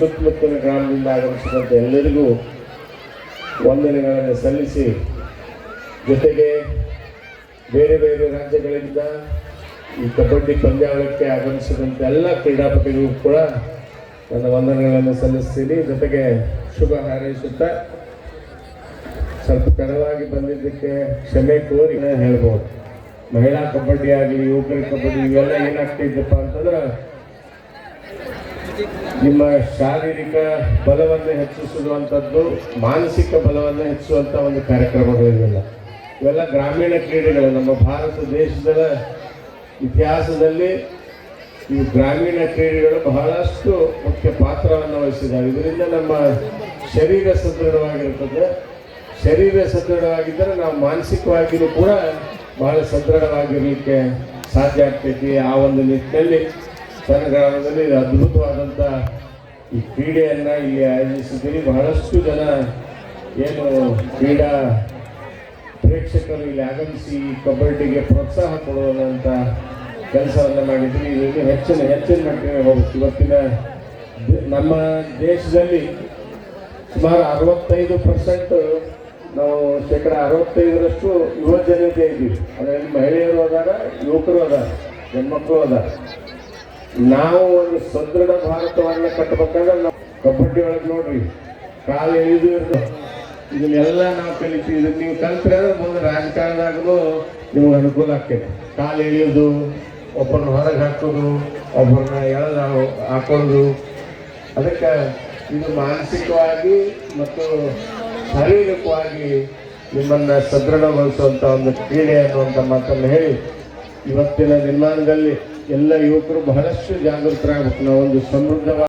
ಸುತ್ತಮುತ್ತಲಿನ ಗ್ರಾಮದಿಂದ ಆಗಮಿಸಿದಂಥ ಎಲ್ಲರಿಗೂ ವಂದನೆಗಳನ್ನು ಸಲ್ಲಿಸಿ, ಜೊತೆಗೆ ಬೇರೆ ಬೇರೆ ರಾಜ್ಯಗಳಿಂದ ಈ ಕಬಡ್ಡಿ ಪಂದ್ಯಾವಳಿಗೆ ಆಗಮಿಸಿದಂಥ ಎಲ್ಲ ಕ್ರೀಡಾಪಟುಗಳಿಗೂ ಕೂಡ ನನ್ನ ವಂದನೆಗಳನ್ನು ಸಲ್ಲಿಸ್ತೀನಿ. ಜೊತೆಗೆ ಶುಭ ಹಾರೈಸುತ್ತಾ ಸ್ವಲ್ಪ ತಡವಾಗಿ ಬಂದಿದ್ದಕ್ಕೆ ಕ್ಷಮೆ ಕೋರಿ ಹೇಳ್ಬೋದು. ಮಹಿಳಾ ಕಬಡ್ಡಿ ಆಗಲಿ, ಯುವಕರ ಕಬಡ್ಡಿ, ಇವೆಲ್ಲ ಏನಾಗ್ತಿದ್ದಪ್ಪ ಅಂತಂದ್ರೆ ನಿಮ್ಮ ಶಾರೀರಿಕ ಬಲವನ್ನು ಹೆಚ್ಚಿಸುವಂಥದ್ದು, ಮಾನಸಿಕ ಬಲವನ್ನು ಹೆಚ್ಚಿಸುವಂಥ ಒಂದು ಕಾರ್ಯಕ್ರಮಗಳಿವೆಲ್ಲ. ಇವೆಲ್ಲ ಗ್ರಾಮೀಣ ಕ್ರೀಡೆಗಳು. ನಮ್ಮ ಭಾರತ ದೇಶದ ಇತಿಹಾಸದಲ್ಲಿ ಈ ಗ್ರಾಮೀಣ ಕ್ರೀಡೆಗಳು ಬಹಳಷ್ಟು ಮುಖ್ಯ ಪಾತ್ರವನ್ನು ವಹಿಸಿದ್ದಾವೆ. ಇದರಿಂದ ನಮ್ಮ ಶರೀರ ಸದೃಢವಾಗಿರ್ತದೆ. ಶರೀರ ಸದೃಢವಾಗಿದ್ದರೆ ನಾವು ಮಾನಸಿಕವಾಗಿಯೂ ಕೂಡ ಬಹಳ ಸದೃಢವಾಗಿರಲಿಕ್ಕೆ ಸಾಧ್ಯ ಆಗ್ತೈತಿ. ಆ ಒಂದು ನಿಟ್ಟಿನಲ್ಲಿ ಗ್ರಾಮದಲ್ಲಿ ಅದ್ಭುತವಾದಂಥ ಈ ಕ್ರೀಡೆಯನ್ನು ಇಲ್ಲಿ ಆಯೋಜಿಸಿದ್ದೀವಿ. ಬಹಳಷ್ಟು ಜನ ಏನು ಕ್ರೀಡಾ ಪ್ರೇಕ್ಷಕರು ಇಲ್ಲಿ ಆಗಮಿಸಿ ಈ ಕಬಡ್ಡಿಗೆ ಪ್ರೋತ್ಸಾಹ ಕೊಡುವಂಥ ಕೆಲಸವನ್ನು ಮಾಡಿದ್ವಿ. ಈಗ ಹೆಚ್ಚಿನ ಮಟ್ಟಿಗೆ ಹೋಗುತ್ತೆ. ಇವತ್ತಿನ ನಮ್ಮ ದೇಶದಲ್ಲಿ ಸುಮಾರು 65% ನಾವು 65% ಯುವ ಜನತೆ ಇದ್ದೀವಿ. ಅದರಲ್ಲಿ ಮಹಿಳೆಯರು ಅದಾರ, ಯುವಕರು ಅದಾರ, ಹೆಣ್ಮಕ್ಳು ಅದಾರ. ನಾವು ಒಂದು ಸದೃಢ ಭಾರತವನ್ನು ಕಟ್ಟಬೇಕಾದ್ರೆ ನಾವು ಕಬಡ್ಡಿ ಒಳಗೆ ನೋಡ್ರಿ, ಕಾಲು ಎಳೆದು ಇರ್ತದೆ. ಇದನ್ನೆಲ್ಲ ನಾವು ಕಲಿತೀವಿ. ಇದನ್ನು ನೀವು ಕಲಿತ್ರೆ ಮುಂದೆ ರಾಜಕಾರಣದಾಗೂ ನಿಮ್ಗೆ ಅನುಕೂಲ ಆಗ್ತದೆ. ಕಾಲು ಎಳೆಯೋದು, ಒಬ್ಬರನ್ನ ಹೊರಗೆ ಹಾಕೋದು, ಒಬ್ಬರನ್ನ ಎಳೆದು ಹಾಕೋದು. ಅದಕ್ಕೆ ಇದು ಮಾನಸಿಕವಾಗಿ ಮತ್ತು ಶಾರೀರಿಕವಾಗಿ ನಿಮ್ಮನ್ನು ಸದೃಢಗೊಳಿಸುವಂಥ ಒಂದು ಕ್ರೀಡೆ ಅನ್ನುವಂಥ ಮಾತನ್ನು ಹೇಳಿ, ಇವತ್ತಿನ ನಿರ್ಮಾಣದಲ್ಲಿ ಎಲ್ಲ ಯುವಕರು ಬಹಳಷ್ಟು ಜಾಗೃತರಾಗಬೇಕು. ನಾವೊಂದು ಸಮೃದ್ಧವಾಗಿ